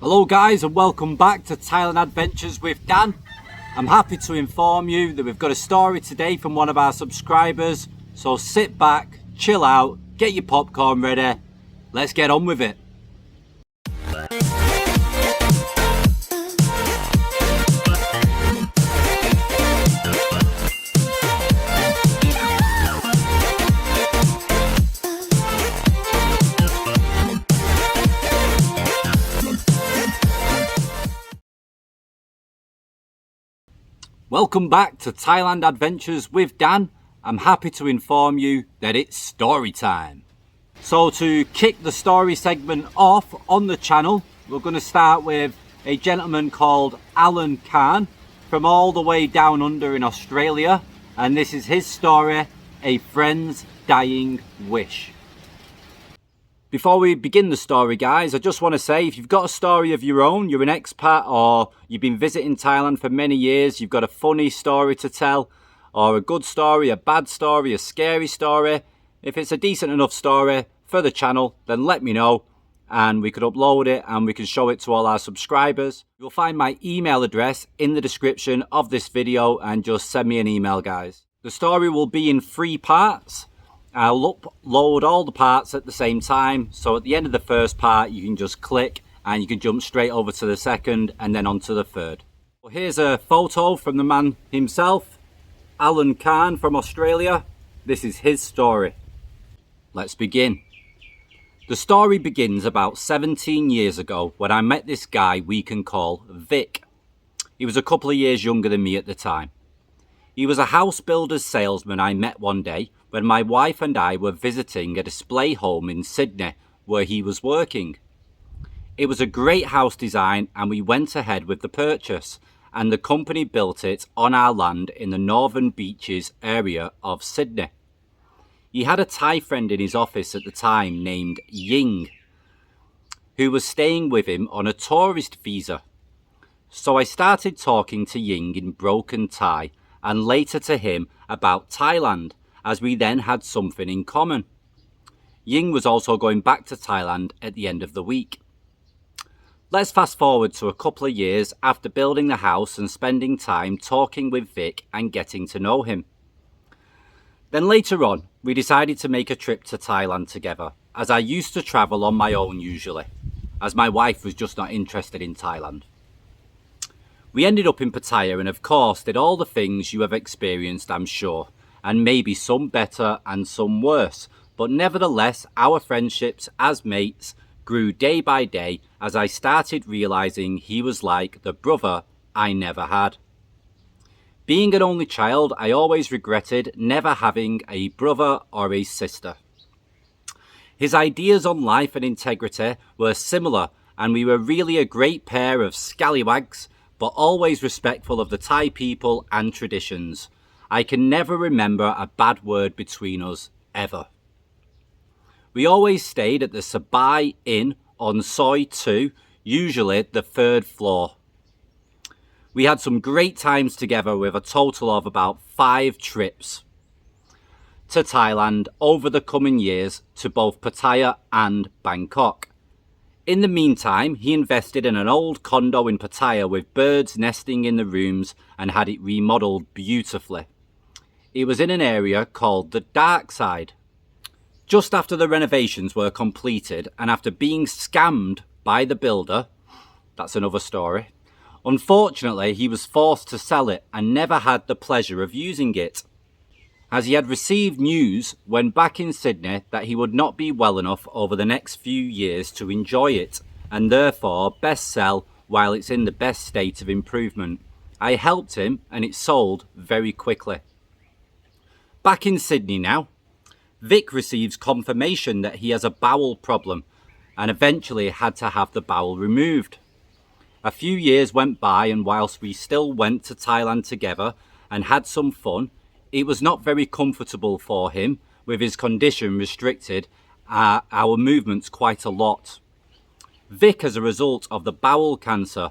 Hello guys, and welcome back to Thailand Adventures with Dan. I'm happy to inform you that we've got a story today from one of our subscribers, so sit back, chill out, get your popcorn ready, let's get on with it. Welcome back to Thailand Adventures with Dan. I'm happy to inform you that it's story time. So to kick the story segment off on the channel, we're going to start with a gentleman called Alan Khan from all the way down under in Australia. And this is his story, A Friend's Dying Wish. Before we begin the story, guys, I just want to say, if you've got a story of your own, you're an expat or you've been visiting Thailand for many years, you've got a funny story to tell, or a good story, a bad story, a scary story, if it's a decent enough story for the channel, then let me know and we could upload it and we can show it to all our subscribers. You'll find my email address in the description of this video and just send me an email, guys. The story will be in 3 parts. I'll upload all the parts at the same time, so at the end of the first part you can just click and you can jump straight over to the second and then on to the third. Well, here's a photo from the man himself, Alan Khan from Australia. This is his story. Let's begin. The story begins about 17 years ago when I met this guy we can call Vic. He was a couple of years younger than me at the time. He was a house builder's salesman I met one day when my wife and I were visiting a display home in Sydney where he was working. It was a great house design and we went ahead with the purchase, and the company built it on our land in the Northern Beaches area of Sydney. He had a Thai friend in his office at the time named Ying, who was staying with him on a tourist visa. So I started talking to Ying in broken Thai and later to him about Thailand, as we then had something in common. Ying was also going back to Thailand at the end of the week. Let's fast forward to a couple of years after building the house and spending time talking with Vic and getting to know him. Then later on, we decided to make a trip to Thailand together, as I used to travel on my own usually, as my wife was just not interested in Thailand. We ended up in Pattaya and of course did all the things you have experienced, I'm sure, and maybe some better and some worse, but nevertheless our friendships as mates grew day by day as I started realising he was like the brother I never had. Being an only child, I always regretted never having a brother or a sister. His ideas on life and integrity were similar and we were really a great pair of scallywags, but always respectful of the Thai people and traditions. I can never remember a bad word between us, ever. We always stayed at the Sabai Inn on Soi 2, usually the 3rd floor. We had some great times together with a total of about 5 trips to Thailand over the coming years to both Pattaya and Bangkok. In the meantime, he invested in an old condo in Pattaya with birds nesting in the rooms and had it remodelled beautifully. It was in an area called the Dark Side. Just after the renovations were completed and after being scammed by the builder, that's another story, unfortunately he was forced to sell it and never had the pleasure of using it, as he had received news when back in Sydney that he would not be well enough over the next few years to enjoy it, and therefore best sell while it's in the best state of improvement. I helped him and it sold very quickly. Back in Sydney now, Vic receives confirmation that he has a bowel problem and eventually had to have the bowel removed. A few years went by and whilst we still went to Thailand together and had some fun, it was not very comfortable for him, with his condition restricted our movements quite a lot. Vic, as a result of the bowel cancer,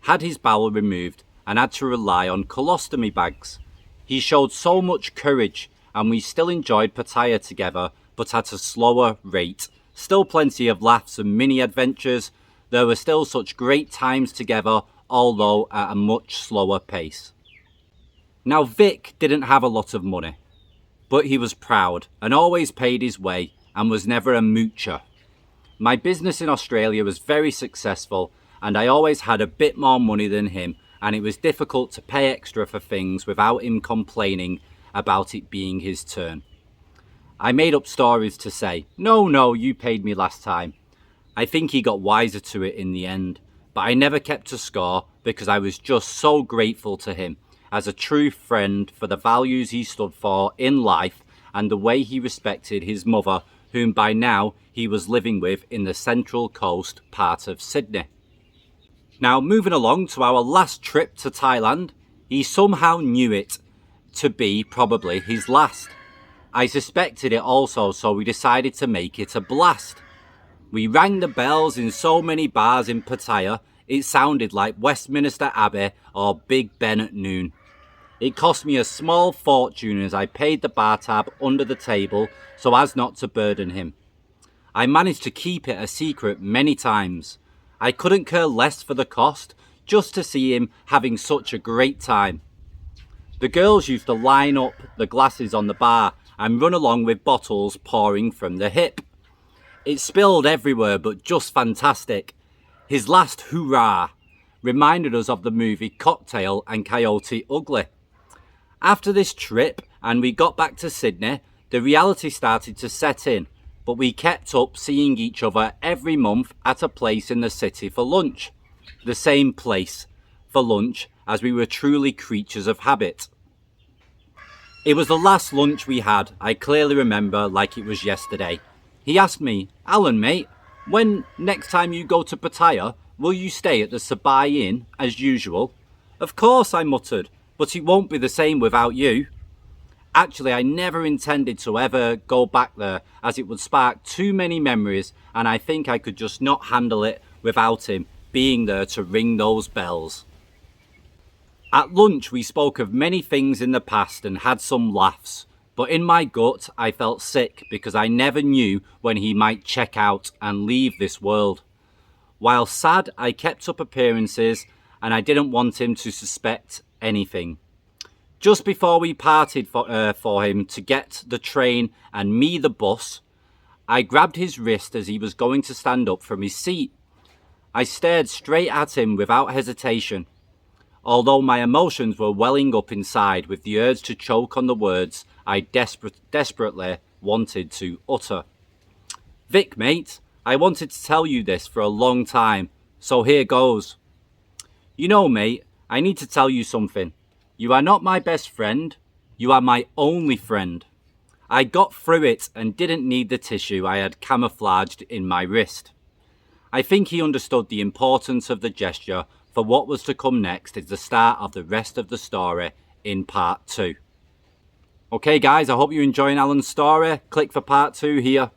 had his bowel removed and had to rely on colostomy bags. He showed so much courage and we still enjoyed Pattaya together, but at a slower rate. Still plenty of laughs and mini adventures, there were still such great times together, although at a much slower pace. Now Vic didn't have a lot of money, but he was proud and always paid his way and was never a moocher. My business in Australia was very successful and I always had a bit more money than him, and it was difficult to pay extra for things without him complaining about it being his turn. I made up stories to say, no, you paid me last time. I think he got wiser to it in the end, but I never kept a score because I was just so grateful to him as a true friend for the values he stood for in life and the way he respected his mother, whom by now he was living with in the Central Coast part of Sydney. Now, moving along to our last trip to Thailand, he somehow knew it to be probably his last. I suspected it also, so we decided to make it a blast. We rang the bells in so many bars in Pattaya, it sounded like Westminster Abbey or Big Ben at noon. It cost me a small fortune as I paid the bar tab under the table so as not to burden him. I managed to keep it a secret many times. I couldn't care less for the cost, just to see him having such a great time. The girls used to line up the glasses on the bar and run along with bottles pouring from the hip. It spilled everywhere, but just fantastic. His last hurrah reminded us of the movie Cocktail and Coyote Ugly. After this trip and we got back to Sydney, the reality started to set in, but we kept up seeing each other every month at a place in the city for lunch. The same place for lunch, as we were truly creatures of habit. It was the last lunch we had, I clearly remember like it was yesterday. He asked me, "Alan mate, when next time you go to Pattaya, will you stay at the Sabai Inn as usual?" "Of course," I muttered, "but it won't be the same without you." Actually, I never intended to ever go back there as it would spark too many memories, and I think I could just not handle it without him being there to ring those bells. At lunch we spoke of many things in the past and had some laughs, but in my gut I felt sick because I never knew when he might check out and leave this world. While sad, I kept up appearances and I didn't want him to suspect anything. Just before we parted for him to get the train and me the bus, I grabbed his wrist as he was going to stand up from his seat. I stared straight at him without hesitation, although my emotions were welling up inside with the urge to choke on the words I desperately wanted to utter. "Vic, mate, I wanted to tell you this for a long time, so here goes. You know, mate, I need to tell you something. You are not my best friend, you are my only friend. I got through it and didn't need the tissue I had camouflaged in my wrist." I think he understood the importance of the gesture, for what was to come next is the start of the rest of the story in part 2. Okay guys, I hope you're enjoying Alan's story. Click for part 2 here.